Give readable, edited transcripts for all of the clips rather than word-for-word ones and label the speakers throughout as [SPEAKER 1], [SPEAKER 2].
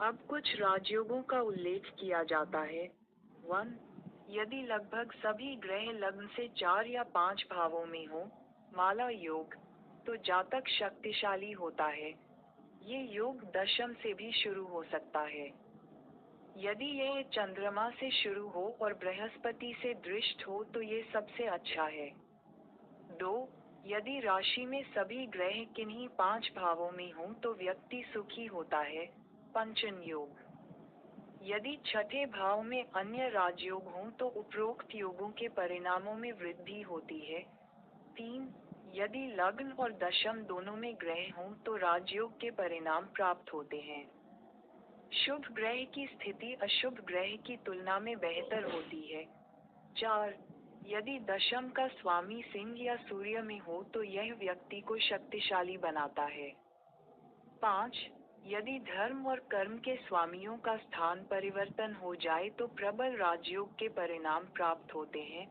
[SPEAKER 1] अब कुछ राजयोगों का उल्लेख किया जाता है। 1. यदि लगभग सभी ग्रह लग्न से 4 या 5 भावों में हो, माला योग, तो जातक शक्तिशाली होता है। ये योग दशम से भी शुरू हो सकता है। यदि यह चंद्रमा से शुरू हो और बृहस्पति से दृष्ट हो तो ये सबसे अच्छा है। 2. यदि राशि में सभी ग्रह किन्हीं 5 भावों में हों तो व्यक्ति सुखी होता है। पंचन योग। यदि छठे भाव में अन्य राजयोग हों तो उपरोक्त योगों के परिणामों में वृद्धि होती है। 3. यदि लग्न और दशम दोनों में ग्रह हों तो राजयोग के परिणाम प्राप्त होते हैं। शुभ ग्रह की स्थिति अशुभ ग्रह की तुलना में बेहतर होती है। 4. यदि दशम का स्वामी सिंह या सूर्य में हो तो यह व्यक्ति को शक्तिशाली बनाता है। 5. यदि धर्म और कर्म के स्वामियों का स्थान परिवर्तन हो जाए तो प्रबल राजयोग के परिणाम प्राप्त होते हैं।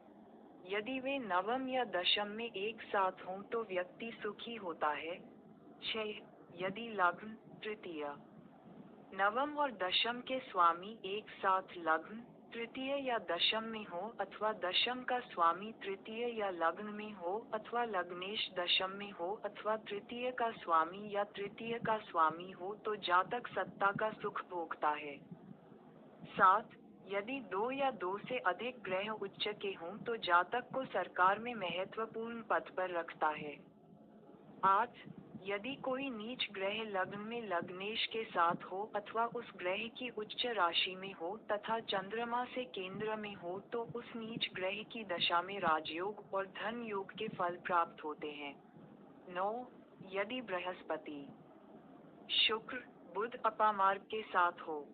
[SPEAKER 1] यदि वे नवम या दशम में एक साथ हों तो व्यक्ति सुखी होता है। 6. यदि लग्न, तृतीय, नवम और दशम के स्वामी एक साथ लग्न, तृतीय या दशम में हो अथवा दशम का स्वामी तृतीय या लग्न में हो अथवा लग्नेश दशम में हो अथवा तृतीय का स्वामी या तृतीय का स्वामी हो तो जातक सत्ता का सुख भोगता है। 7. यदि 2 या 2 से अधिक ग्रह उच्च के हों तो जातक को सरकार में महत्वपूर्ण पद पर रखता है। 8. यदि कोई नीच ग्रह लग्न में लग्नेश के साथ हो अथवा उस ग्रह की उच्च राशि में हो तथा चंद्रमा से केंद्र में हो तो उस नीच ग्रह की दशा में राजयोग और धन योग के फल प्राप्त होते हैं। 9. यदि बृहस्पति, शुक्र, बुध अपामार्ग के साथ हो,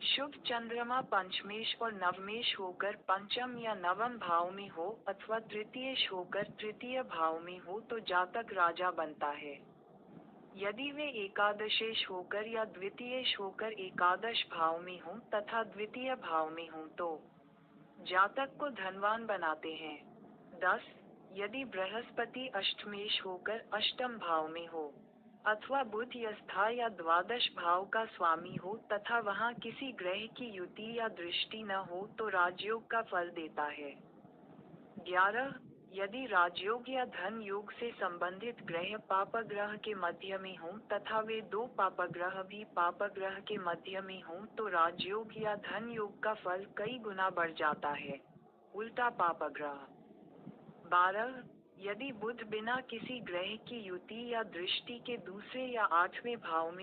[SPEAKER 1] शुभ चंद्रमा पंचमेश और नवमेश होकर पंचम या नवम भाव में हो अथवा तृतीयेश होकर तृतीय भाव में हो तो जातक राजा बनता है। यदि वे एकादशेश होकर या द्वितीयेश होकर एकादश भाव में हों तथा द्वितीय भाव में हों तो जातक को धनवान बनाते हैं। 10. यदि बृहस्पति अष्टमेश होकर अष्टम भाव में हो अथवा बुध यस्था या द्वादश भाव का स्वामी हो तथा वहां किसी ग्रह की युति या दृष्टि न हो तो राजयोग का फल देता है। 11. यदि राजयोग या धन योग से संबंधित ग्रह पापग्रह के मध्य में हों तथा वे 2 पापग्रह भी पापग्रह के मध्य में हों तो राजयोग या धन योग का फल कई गुना बढ़ जाता है। उल्टा पापग्रह। 12. यदि बुध बिना किसी ग्रह की युति या दृष्टि के दूसरे या 8वें भाव में